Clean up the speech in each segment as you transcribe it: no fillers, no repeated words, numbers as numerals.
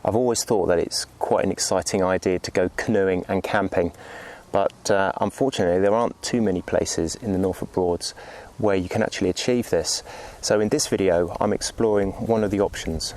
I've always thought that it's quite an exciting idea to go canoeing and camping, but unfortunately there aren't too many places in the Norfolk Broads where you can actually achieve this. So in this video I'm exploring one of the options.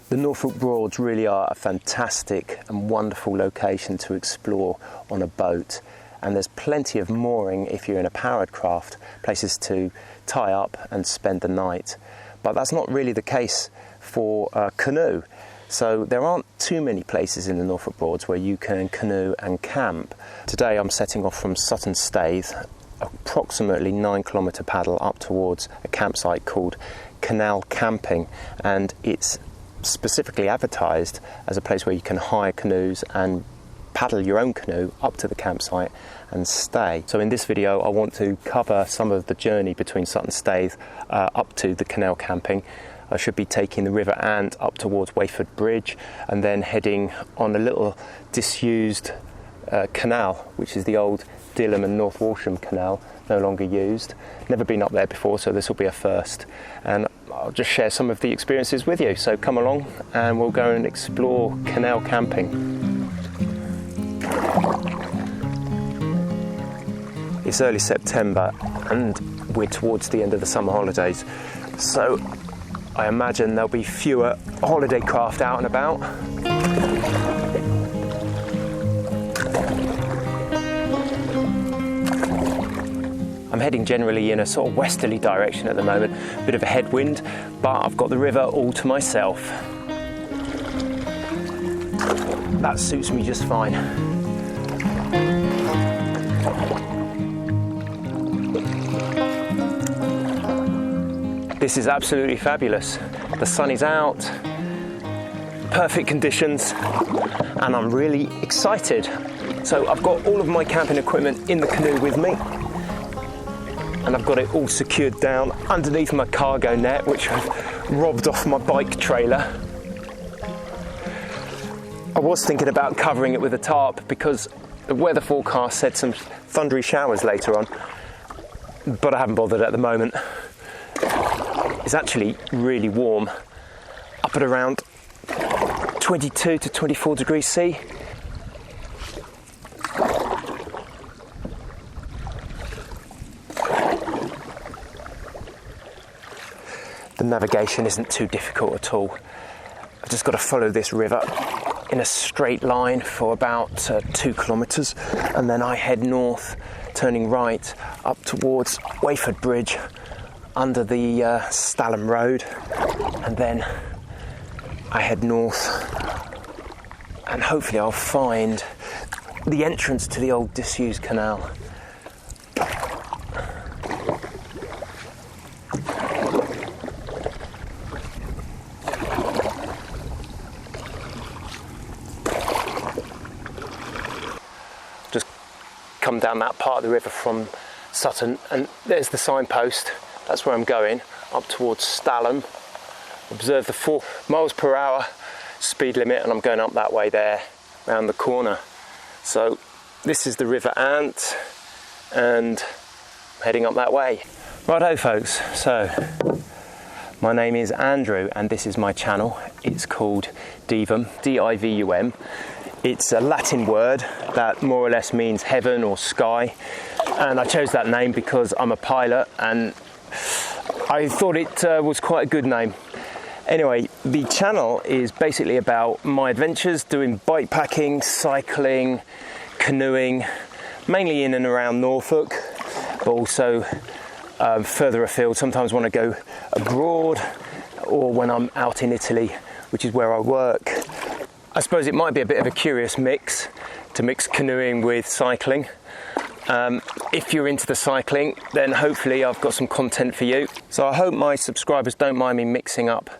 The Norfolk Broads really are a fantastic and wonderful location to explore on a boat, and there's plenty of mooring if you're in a powered craft, places to tie up and spend the night. But that's not really the case for a canoe. So there aren't too many places in the Norfolk Broads where you can canoe and camp. Today I'm setting off from Sutton Staithe, approximately 9-kilometre paddle up towards a campsite called Canal Camping, and it's specifically advertised as a place where you can hire canoes and paddle your own canoe up to the campsite and stay. So in this video I want to cover some of the journey between Sutton Staithe up to the Canal Camping. I should be taking the River Ant up towards Wayford Bridge and then heading on a little disused canal, which is the old Dilham and North Walsham canal, no longer used. Never been up there before, so this will be a first, and I'll just share some of the experiences with you. So come along and we'll go and explore Canal Camping. It's early September and we're towards the end of the summer holidays, so I imagine there'll be fewer holiday craft out and about. I'm heading generally in a sort of westerly direction at the moment, a bit of a headwind, but I've got the river all to myself. That suits me just fine. This is absolutely fabulous. The sun is out, perfect conditions, and I'm really excited. So I've got all of my camping equipment in the canoe with me, and I've got it all secured down underneath my cargo net, which I've robbed off my bike trailer. I was thinking about covering it with a tarp because the weather forecast said some thundery showers later on, but I haven't bothered at the moment. It's actually really warm, up at around 22 to 24 degrees C. The navigation isn't too difficult at all. I've just got to follow this river in a straight line for about 2 kilometres, and then I head north, turning right up towards Wayford Bridge under the Stalham Road, and then I head north and hopefully I'll find the entrance to the old disused canal. Just come down that part of the river from Sutton, and there's the signpost. That's where I'm going, up towards Stalham. Observe the 4 miles per hour speed limit, and I'm going up that way there, round the corner. So this is the River Ant, and I'm heading up that way. Righto folks, so my name is Andrew and this is my channel. It's called Divum, D-I-V-U-M. It's a Latin word that more or less means heaven or sky, and I chose that name because I'm a pilot and I thought it was quite a good name. Anyway, the channel is basically about my adventures doing bike packing, cycling, canoeing, mainly in and around Norfolk, but also further afield. Sometimes when I go abroad or when I'm out in Italy, which is where I work. I suppose it might be a bit of a curious mix to mix canoeing with cycling. If you're into the cycling, then hopefully I've got some content for you. So I hope my subscribers don't mind me mixing up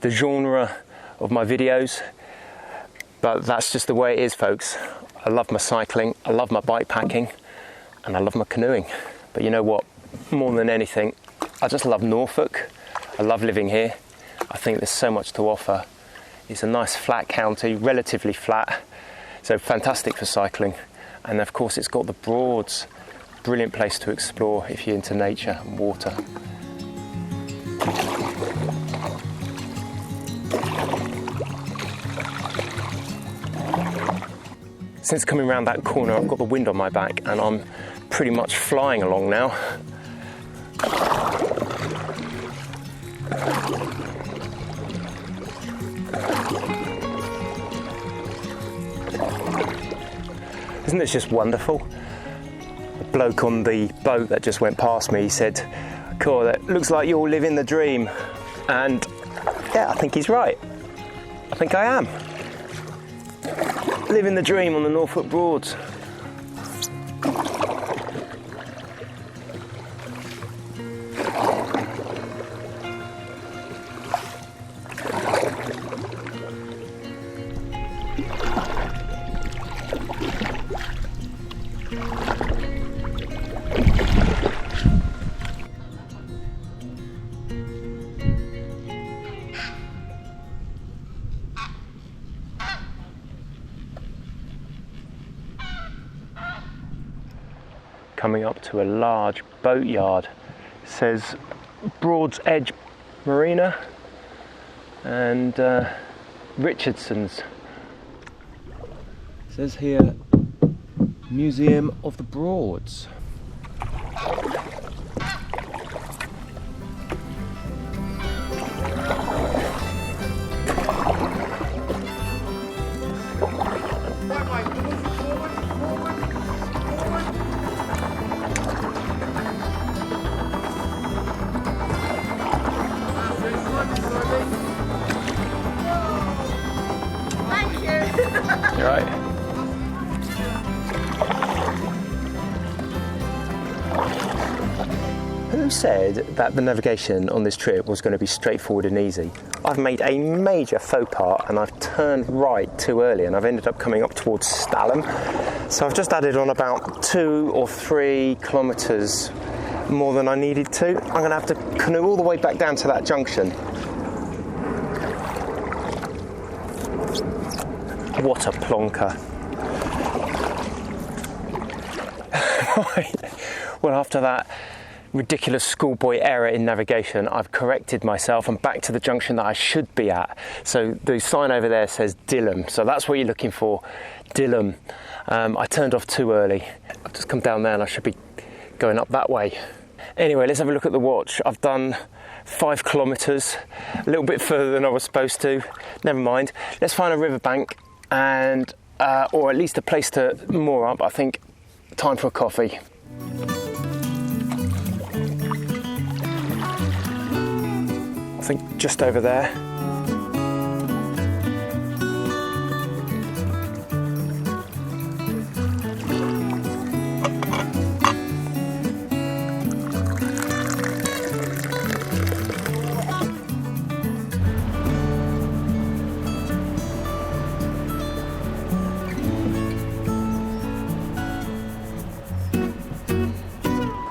the genre of my videos, but that's just the way it is, folks. I love my cycling, I love my bike packing, and I love my canoeing. But you know what? More than anything, I just love Norfolk. I love living here. I think there's so much to offer. It's a nice flat county, relatively flat, so fantastic for cycling. And of course it's got the Broads, brilliant place to explore if you're into nature and water. Since coming around that corner, I've got the wind on my back and I'm pretty much flying along now. Isn't this just wonderful? The bloke on the boat that just went past me, he said, "Cool, that looks like you're living the dream." And yeah, I think he's right. I think I am. Living the dream on the Norfolk Broads. Coming up to a large boatyard. It says Broad's Edge Marina and Richardson's. It says here Museum of the Broads. Right. Who said that the navigation on this trip was going to be straightforward and easy? I've made a major faux pas and I've turned right too early and I've ended up coming up towards Stalham. So I've just added on about 2 or 3 kilometres more than I needed to. I'm going to have to canoe all the way back down to that junction. What a plonker. Right. Well, after that ridiculous schoolboy error in navigation, I've corrected myself and back to the junction that I should be at. So the sign over there says Dilham, so that's what you're looking for, Dilham. I turned off too early. I've just come down there and I should be going up that way. Anyway, let's have a look at the watch. I've done 5 kilometres, a little bit further than I was supposed to. Never mind. Let's find a riverbank and or at least a place to moor up. I think time for a coffee. I think just over there.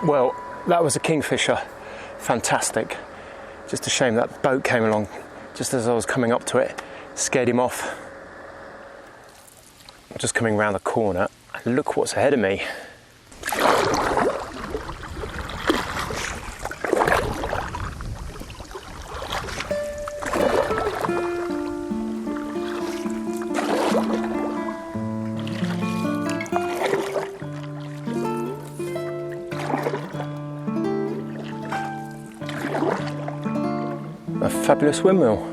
Well, that was a kingfisher. Fantastic. Just a shame that boat came along just as I was coming up to it. Scared him off. I'm just coming around the corner and look what's ahead of me. fabulous windmill.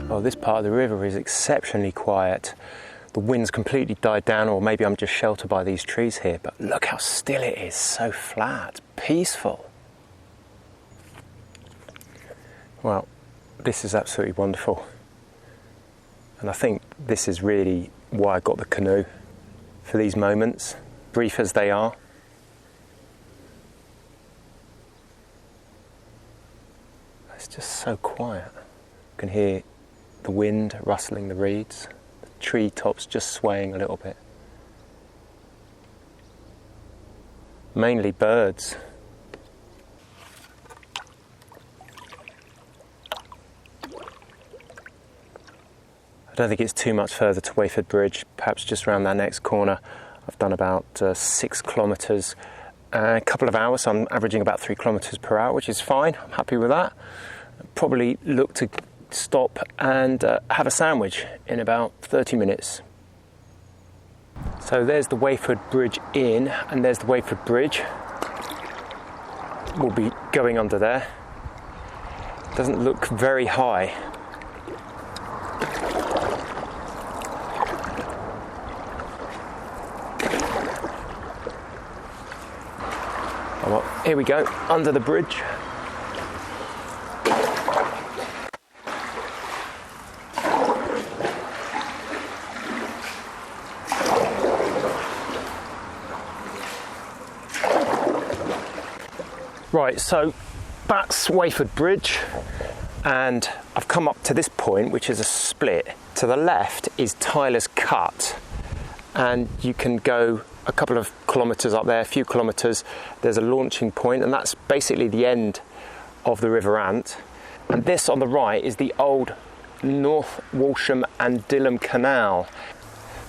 Oh, this part of the river is exceptionally quiet. The wind's completely died down, or maybe I'm just sheltered by these trees here, but look how still it is, so flat, peaceful. Well, this is absolutely wonderful. And I think this is really why I got the canoe, for these moments, brief as they are. It's just so quiet. You can hear the wind rustling the reeds, the tree tops just swaying a little bit. Mainly birds. I don't think it's too much further to Wayford Bridge, perhaps just around that next corner. I've done about 6 kilometres, a couple of hours, so I'm averaging about 3 kilometres per hour, which is fine, I'm happy with that. Probably look to stop and have a sandwich in about 30 minutes. So there's the Wayford Bridge Inn, and there's the Wayford Bridge. We'll be going under there. Doesn't look very high. Oh, well, here we go, under the bridge. Right, so that's Wayford Bridge, and I've come up to this point, which is a split. To the left is Tyler's Cut, and you can go a couple of kilometres up there, a few kilometres. There's a launching point, and that's basically the end of the River Ant. And this on the right is the old North Walsham and Dilham Canal.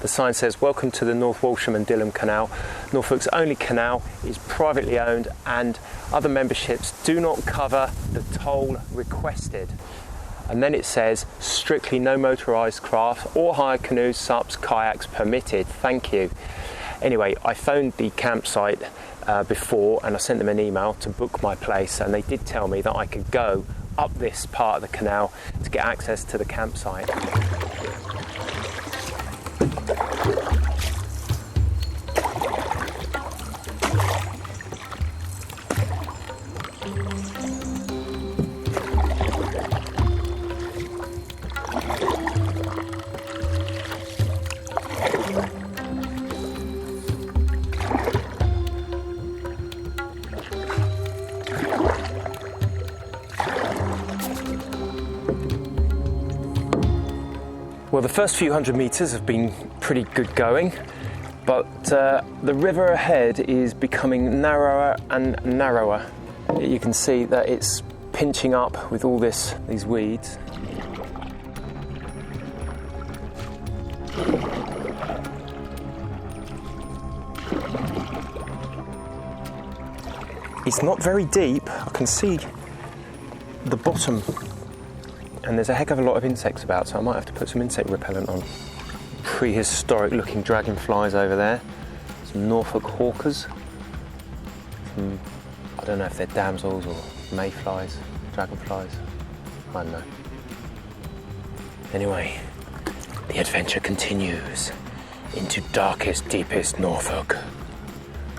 The sign says, "Welcome to the North Walsham and Dilham Canal. Norfolk's only canal, is privately owned, and other memberships do not cover the toll requested." And then it says, "Strictly no motorised craft or hire canoes, sups, kayaks permitted. Thank you." Anyway, I phoned the campsite before, and I sent them an email to book my place, and they did tell me that I could go up this part of the canal to get access to the campsite. Well, the first few hundred metres have been pretty good going, but the river ahead is becoming narrower and narrower. You can see that it's pinching up with all these weeds. It's not very deep. I can see the bottom, and there's a heck of a lot of insects about, so I might have to put some insect repellent on. Prehistoric looking dragonflies over there. Some Norfolk hawkers. I don't know if they're damsels or mayflies, dragonflies. I don't know. Anyway, the adventure continues into darkest, deepest Norfolk.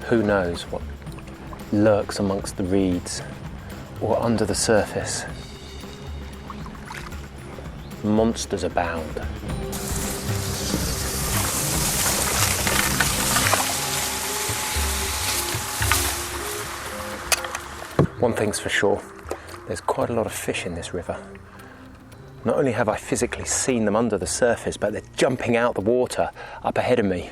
Who knows what lurks amongst the reeds or under the surface. Monsters abound. One thing's for sure, there's quite a lot of fish in this river. Not only have I physically seen them under the surface, but they're jumping out the water up ahead of me.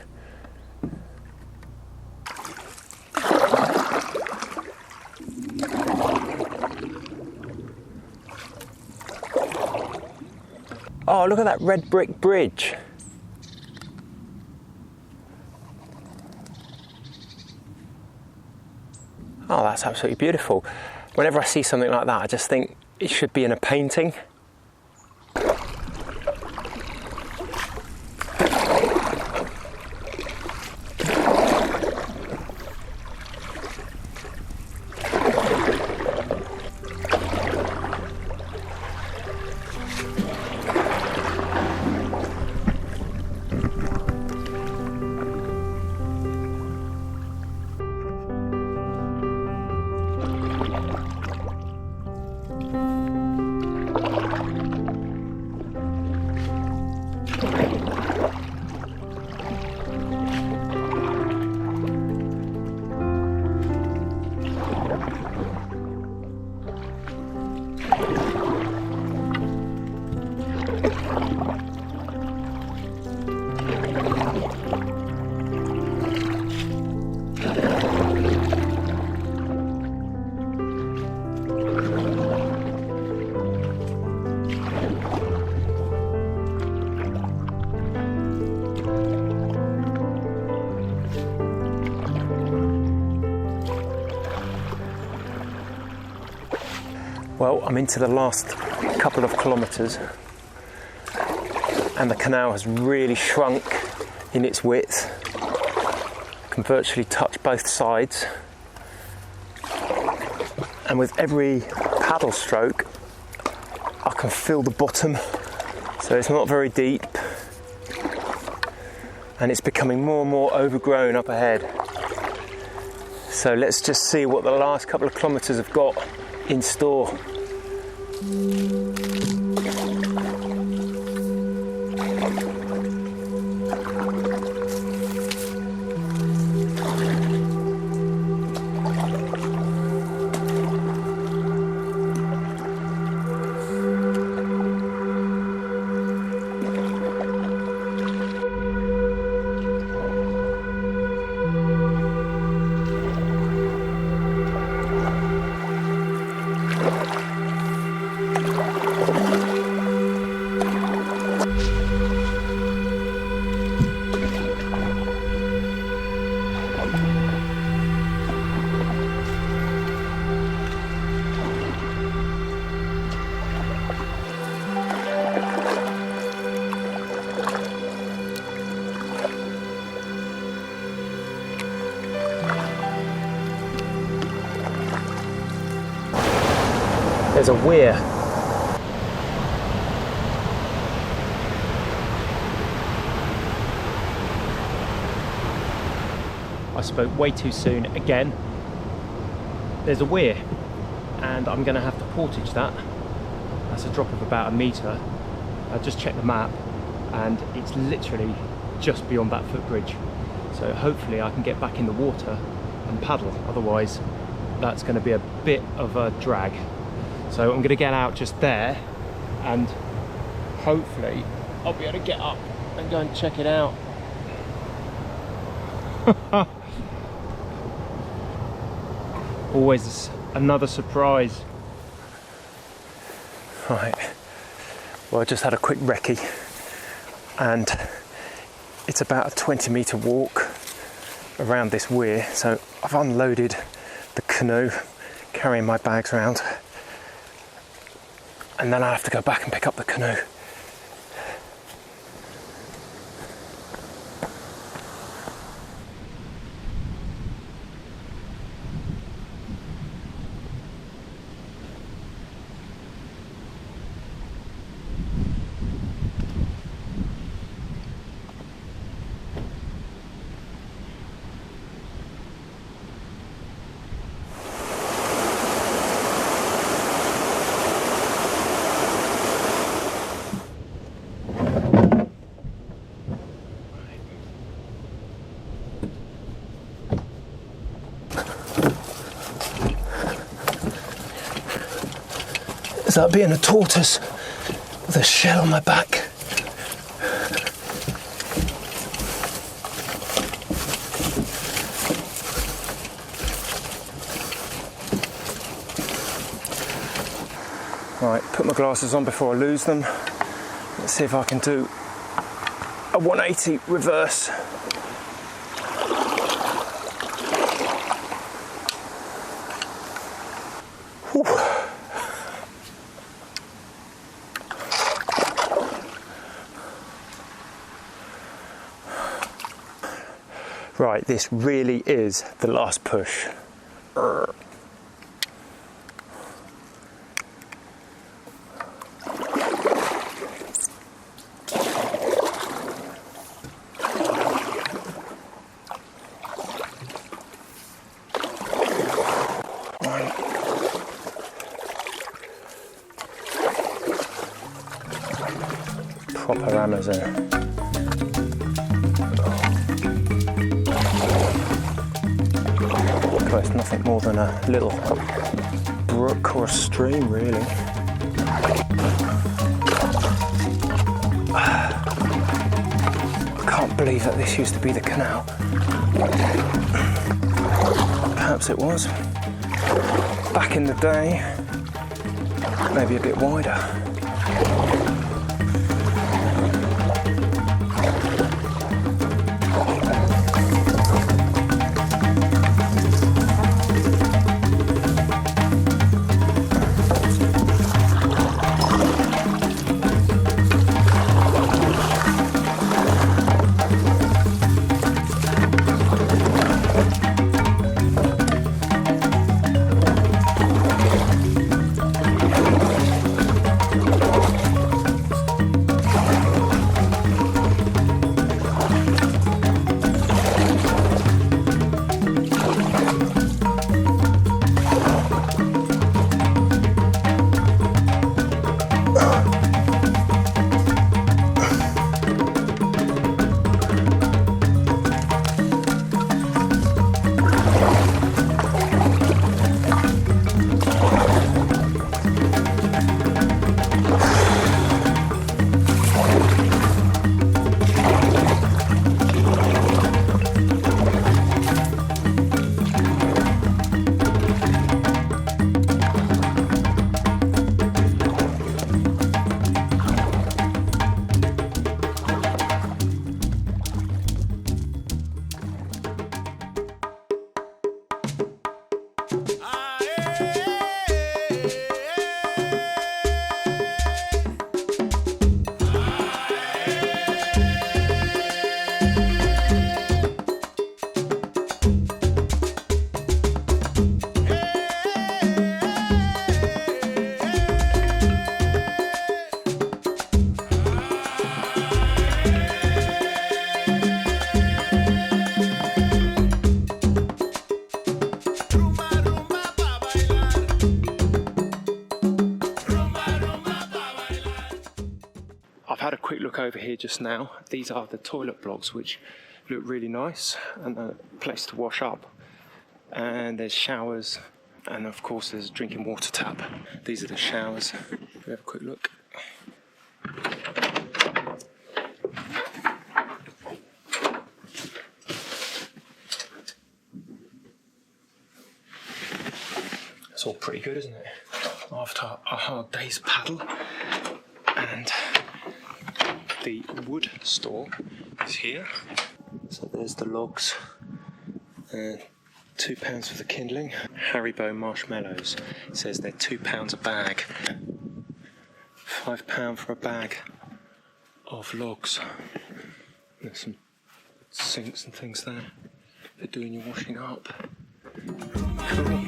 Oh, look at that red brick bridge. Oh, that's absolutely beautiful. Whenever I see something like that, I just think it should be in a painting. Well, I'm into the last couple of kilometres and the canal has really shrunk in its width. I can virtually touch both sides, and with every paddle stroke I can feel the bottom, so it's not very deep and it's becoming more and more overgrown up ahead. So let's just see what the last couple of kilometres have got in store. There's a weir. I spoke way too soon again. There's a weir and I'm going to have to portage that. That's a drop of about 1 metre. I just checked the map and it's literally just beyond that footbridge. So hopefully I can get back in the water and paddle, otherwise that's going to be a bit of a drag. So I'm going to get out just there and hopefully I'll be able to get up and go and check it out. Always another surprise. Right, well I just had a quick recce and it's about a 20-metre walk around this weir. So I've unloaded the canoe, carrying my bags around, and then I have to go back and pick up the canoe. It's like being a tortoise with a shell on my back. Right, put my glasses on before I lose them. Let's see if I can do a 180 reverse. Whew. Right, this really is the last push. Right, proper Amazon. God, it's nothing more than a little brook or a stream, really. I can't believe that this used to be the canal. Perhaps it was. Back in the day, maybe a bit wider. Had a quick look over here just now. These are the toilet blocks, which look really nice, and a place to wash up, and there's showers, and of course there's a drinking water tap. These are the showers. We have a quick look. It's all pretty good, isn't it, after a hard day's paddle? And the wood store is here. So there's the logs, £2 for the kindling. Haribo marshmallows, it says they're £2 a bag. £5 for a bag of logs. There's some sinks and things there for doing your washing up. Cool.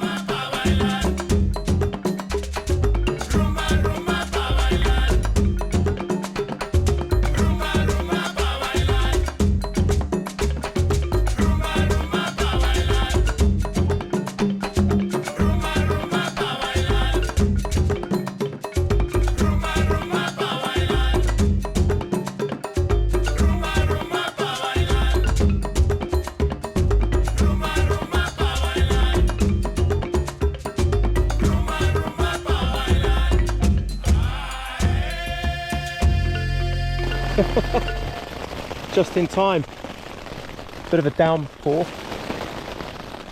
Just in time. Bit of a downpour.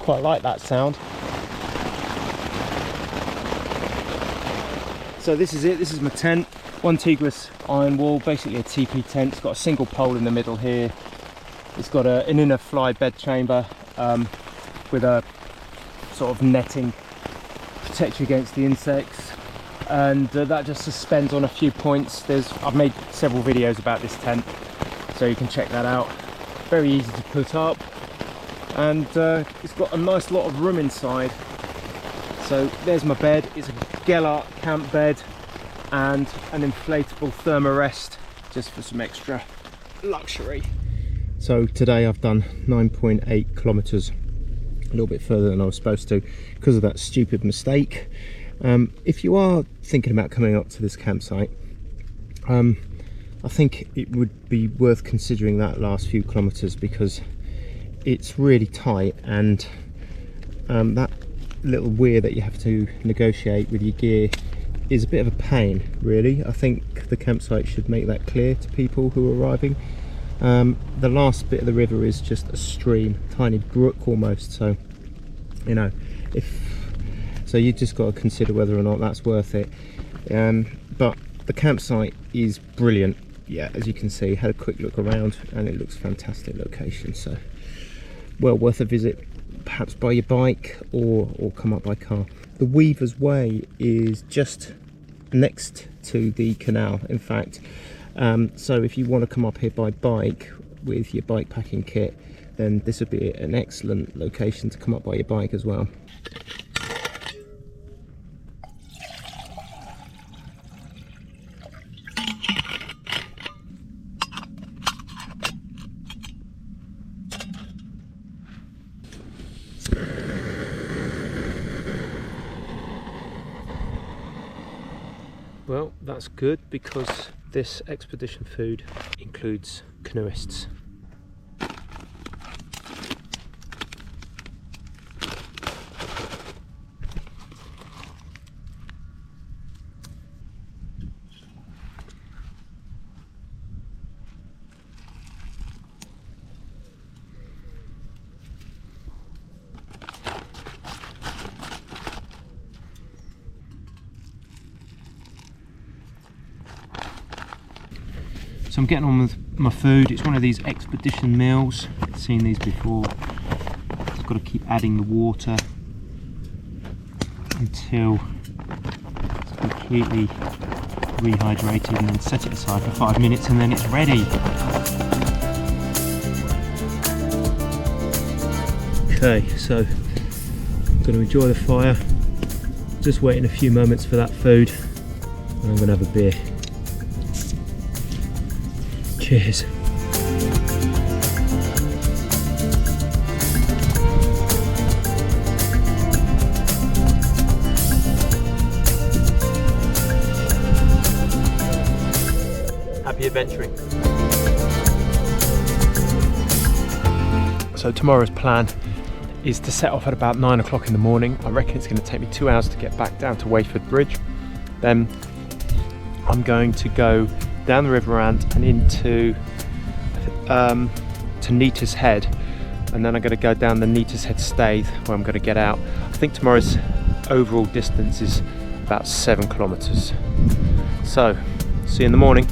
Quite like that sound. So this is it. This is my tent. OneTigris Ironwall, basically a teepee tent. It's got a single pole in the middle here. It's got an inner fly bed chamber with a sort of netting to protect you against the insects. And that just suspends on a few points. I've made several videos about this tent, so you can check that out. Very easy to put up, and it's got a nice lot of room inside. So there's my bed. It's a Gellert camp bed and an inflatable thermarest just for some extra luxury. So today I've done 9.8 kilometers, a little bit further than I was supposed to because of that stupid mistake. If you are thinking about coming up to this campsite, I think it would be worth considering that last few kilometres, because it's really tight, and that little weir that you have to negotiate with your gear is a bit of a pain, really. I think the campsite should make that clear to people who are arriving. The last bit of the river is just a stream, tiny brook almost, so you know, so you just got to consider whether or not that's worth it. But the campsite is brilliant. Yeah, as you can see, had a quick look around and it looks fantastic location, so well worth a visit, perhaps by your bike or come up by car. The Weaver's Way is just next to the canal, in fact, so if you want to come up here by bike with your bike packing kit, then this would be an excellent location to come up by your bike as well. Well, that's good, because this expedition food includes canoeists. So I'm getting on with my food. It's one of these expedition meals. I've seen these before. I've got to keep adding the water until it's completely rehydrated, and then set it aside for 5 minutes, and then it's ready. Okay, so I'm going to enjoy the fire. Just waiting a few moments for that food, and I'm going to have a beer. Cheers. Happy adventuring. So tomorrow's plan is to set off at about 9 o'clock in the morning. I reckon it's going to take me 2 hours to get back down to Wayford Bridge. Then I'm going to go down the River Ant and into to Neater's Head, and then I'm going to go down the Neater's Head Staithe, where I'm going to get out. I think tomorrow's overall distance is about 7 kilometres. So, see you in the morning.